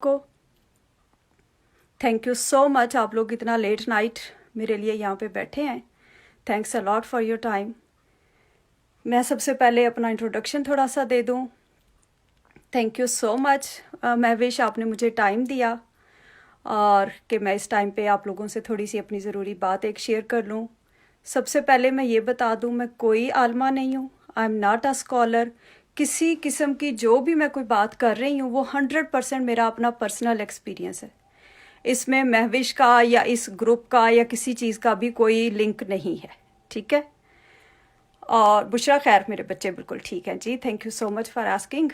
को thank you so much. आप लोग इतना लेट नाइट मेरे लिए यहाँ पे बैठे हैं। Thanks a lot for your time. मैं सबसे पहले अपना इंट्रोडक्शन थोड़ा सा दे दूँ। Thank you so much Mahvish, आपने मुझे टाइम दिया और कि मैं इस टाइम पे आप लोगों से थोड़ी सी अपनी ज़रूरी बात एक शेयर कर लूँ। सबसे पहले मैं ये बता दूँ, मैं कोई आलमा नहीं हूँ। I am not a scholar. किसी किस्म की जो भी मैं कोई बात कर रही हूँ वो 100% मेरा अपना पर्सनल एक्सपीरियंस है। इसमें महविश का या इस ग्रुप का या किसी चीज़ का भी कोई लिंक नहीं है, ठीक है। और बुशरा खैर, मेरे बच्चे बिल्कुल ठीक हैं जी। Thank you so much for asking.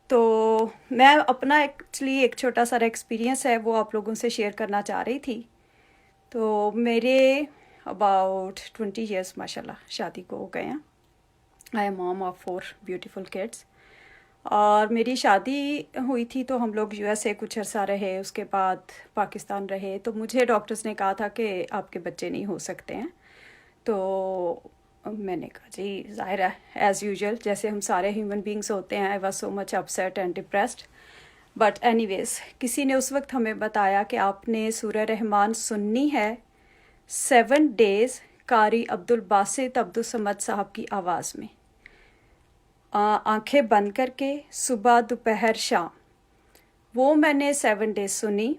तो मैं अपना एक्चुअली एक छोटा सा एक्सपीरियंस है वो आप लोगों से शेयर करना चाह रही थी। तो मेरे अबाउट 20 ईयर्स माशाल्लाह शादी को हो गए हैं। I am mom of 4 beautiful kids. और मेरी शादी हुई थी तो हम लोग यूएसए कुछ अर्सा रहे, उसके बाद पाकिस्तान रहे। तो मुझे डॉक्टर्स ने कहा था कि आपके बच्चे नहीं हो सकते हैं। तो मैंने कहा जी ज़ाहिर है, एज़ यूजुअल जैसे हम सारे ह्यूमन बींग्स होते हैं। I was so much upset and depressed. But anyways, किसी ने उस वक्त हमें बताया कि आपने सूरह रहमान सुननी है 7 डेज़ कारी अब्दुल बासित अब्दुल समद साहब की आवाज़ में, आंखें बंद करके, सुबह दोपहर शाम। वो मैंने 7 डेज सुनी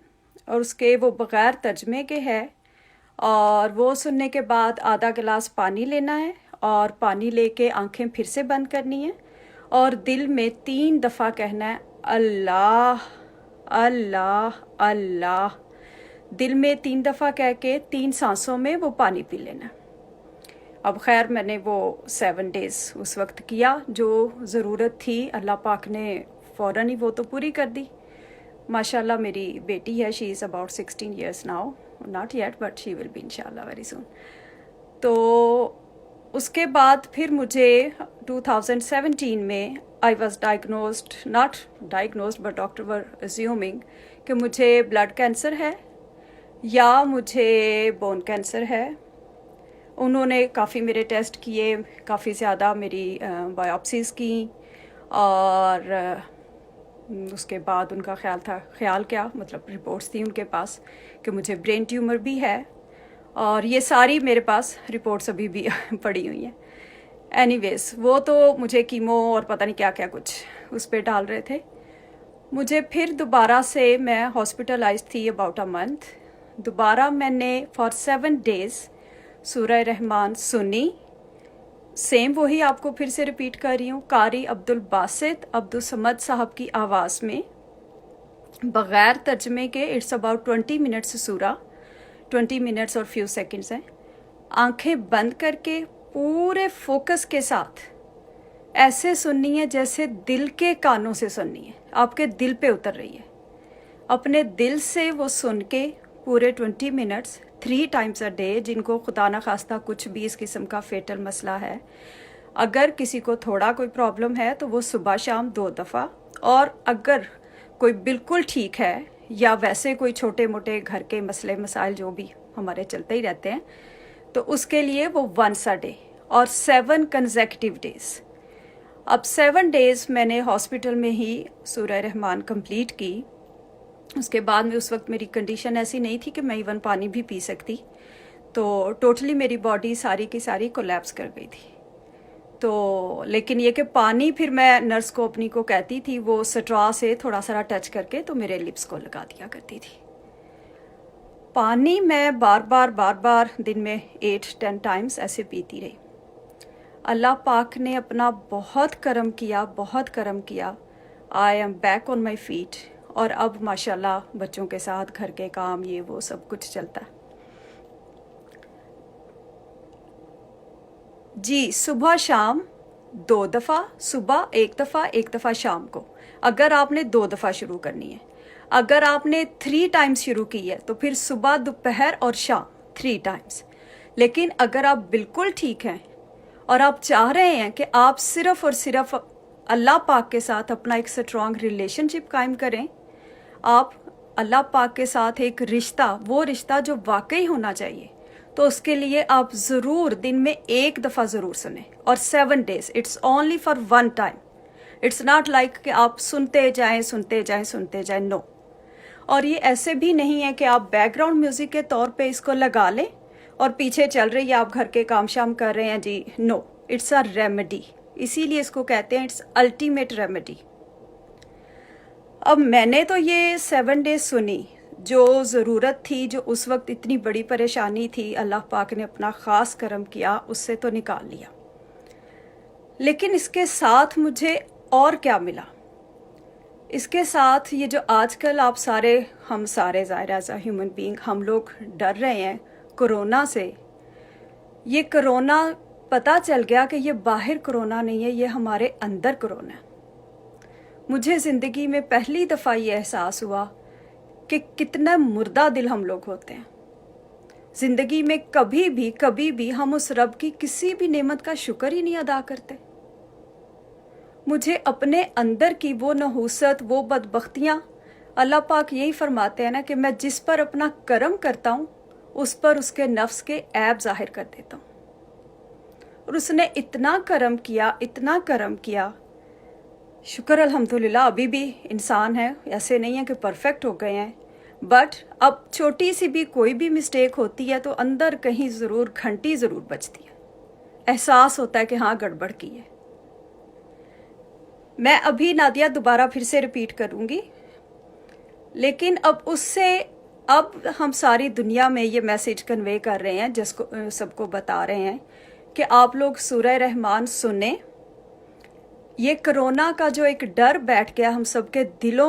और उसके वो बग़ैर तर्जमे के है। और वो सुनने के बाद आधा गिलास पानी लेना है और पानी लेके आंखें फिर से बंद करनी है और दिल में 3 दफ़ा कहना है अल्लाह अल्लाह अल्लाह। दिल में 3 दफ़ा कह के 3 सांसों में वो पानी पी लेना है। अब खैर मैंने वो 7 डेज़ उस वक्त किया, जो ज़रूरत थी अल्लाह पाक ने फ़ौरन ही वो तो पूरी कर दी। माशाल्लाह मेरी बेटी है, she is about 16 years now, not yet but she will be इंशाल्लाह वेरी सून। तो उसके बाद फिर मुझे 2017 में I was diagnosed, not diagnosed but doctor were assuming कि मुझे ब्लड कैंसर है या मुझे बोन कैंसर है। उन्होंने काफ़ी मेरे टेस्ट किए, काफ़ी ज़्यादा मेरी बायोप्सीज़ की और उसके बाद उनका ख्याल क्या मतलब रिपोर्ट्स थी उनके पास कि मुझे ब्रेन ट्यूमर भी है। और ये सारी मेरे पास रिपोर्ट्स अभी भी पड़ी हुई हैं। एनीवेज, वो तो मुझे कीमो और पता नहीं क्या क्या कुछ उस पर डाल रहे थे। मुझे फिर दोबारा से मैं हॉस्पिटलाइज थी अबाउट अ मंथ। दोबारा मैंने फॉर 7 डेज़ सूरह रहमान सुनी। सेम वही आपको फिर से रिपीट कर रही हूँ, कारी अब्दुल बासित अब्दुल समद साहब की आवाज़ में बग़ैर तर्जमे के। इट्स अबाउट 20 मिनट्स सूरा, 20 मिनट्स और फ्यू सेकंड्स हैं। आंखें बंद करके पूरे फोकस के साथ ऐसे सुननी है जैसे दिल के कानों से सुननी है, आपके दिल पे उतर रही है। अपने दिल से वो सुन के पूरे 20 मिनट्स 3 टाइम्स अ डे। जिनको खुदा न खास्ता कुछ भी इस किस्म का फेटल मसला है, अगर किसी को थोड़ा कोई प्रॉब्लम है तो वो सुबह शाम 2 दफ़ा। और अगर कोई बिल्कुल ठीक है या वैसे कोई छोटे मोटे घर के मसले मसाइल जो भी हमारे चलते ही रहते हैं, तो उसके लिए वो 1 अ डे और 7 कंसेक्यूटिव डेज़। अब 7 डेज़ मैंने हॉस्पिटल में ही सूरह रहमान कंप्लीट की। उसके बाद में उस वक्त मेरी कंडीशन ऐसी नहीं थी कि मैं इवन पानी भी पी सकती। तो टोटली मेरी बॉडी सारी की सारी कोलैप्स कर गई थी। तो लेकिन ये कि पानी फिर मैं नर्स को अपनी को कहती थी वो स्ट्रॉ से थोड़ा सा टच करके तो मेरे लिप्स को लगा दिया करती थी। पानी मैं बार बार दिन में 8-10 टाइम्स ऐसे पीती रही। अल्लाह पाक ने अपना बहुत करम किया, बहुत करम किया। I am back on my feet. और अब माशाल्लाह बच्चों के साथ घर के काम ये वो सब कुछ चलता है जी। सुबह शाम 2 दफ़ा, सुबह 1 दफ़ा, 1 दफ़ा शाम को। अगर आपने 2 दफ़ा शुरू करनी है, अगर आपने 3 टाइम्स शुरू की है तो फिर सुबह दोपहर और शाम 3 टाइम्स। लेकिन अगर आप बिल्कुल ठीक हैं और आप चाह रहे हैं कि आप सिर्फ़ और सिर्फ अल्लाह पाक के साथ अपना एक स्ट्रॉन्ग रिलेशनशिप कायम करें, आप अल्लाह पाक के साथ एक रिश्ता, वो रिश्ता जो वाकई होना चाहिए, तो उसके लिए आप ज़रूर दिन में 1 दफ़ा ज़रूर सुने। और 7 days, it's only for 1 time. It's not like कि आप सुनते जाएं सुनते जाएं सुनते जाएं, नो। और ये ऐसे भी नहीं है कि आप बैकग्राउंड म्यूजिक के तौर पे इसको लगा लें और पीछे चल रही है, आप घर के काम शाम कर रहे हैं जी, नो, इट्स अ रेमेडी। इसीलिए इसको कहते हैं इट्स अल्टीमेट रेमेडी। अब मैंने तो ये 7 डेज सुनी, जो ज़रूरत थी, जो उस वक्त इतनी बड़ी परेशानी थी, अल्लाह पाक ने अपना ख़ास करम किया, उससे तो निकाल लिया। लेकिन इसके साथ मुझे और क्या मिला? इसके साथ ये जो आजकल आप सारे, हम सारे ज़ाहिर एज अ ह्यूमन बीइंग, हम लोग डर रहे हैं कोरोना से। ये कोरोना पता चल गया कि ये बाहर कोरोना नहीं है, ये हमारे अंदर कोरोना है। मुझे ज़िंदगी में पहली दफ़ा ये एहसास हुआ कि कितना मुर्दा दिल हम लोग होते हैं। ज़िंदगी में कभी भी हम उस रब की किसी भी नेमत का शुक्र ही नहीं अदा करते। मुझे अपने अंदर की वो नहूसत, वो बदबख्तियाँ, अल्लाह पाक यही फरमाते हैं ना कि मैं जिस पर अपना करम करता हूँ उस पर उसके नफ्स के ऐब ज़ाहिर कर देता हूँ। और उसने इतना करम किया, इतना करम किया, शुक्र अल्हम्दुलिल्लाह। अभी भी इंसान है, ऐसे नहीं है कि परफेक्ट हो गए हैं, बट अब छोटी सी भी कोई भी मिस्टेक होती है तो अंदर कहीं ज़रूर घंटी ज़रूर बजती है, एहसास होता है कि हाँ गड़बड़ की है। मैं अभी नादिया दोबारा फिर से रिपीट करूँगी, लेकिन अब उससे, अब हम सारी दुनिया में ये मैसेज कन्वे कर रहे हैं, जिसको सबको बता रहे हैं कि आप लोग सूरह रहमान सुने। ये कोरोना का जो एक डर बैठ गया हम सबके दिलों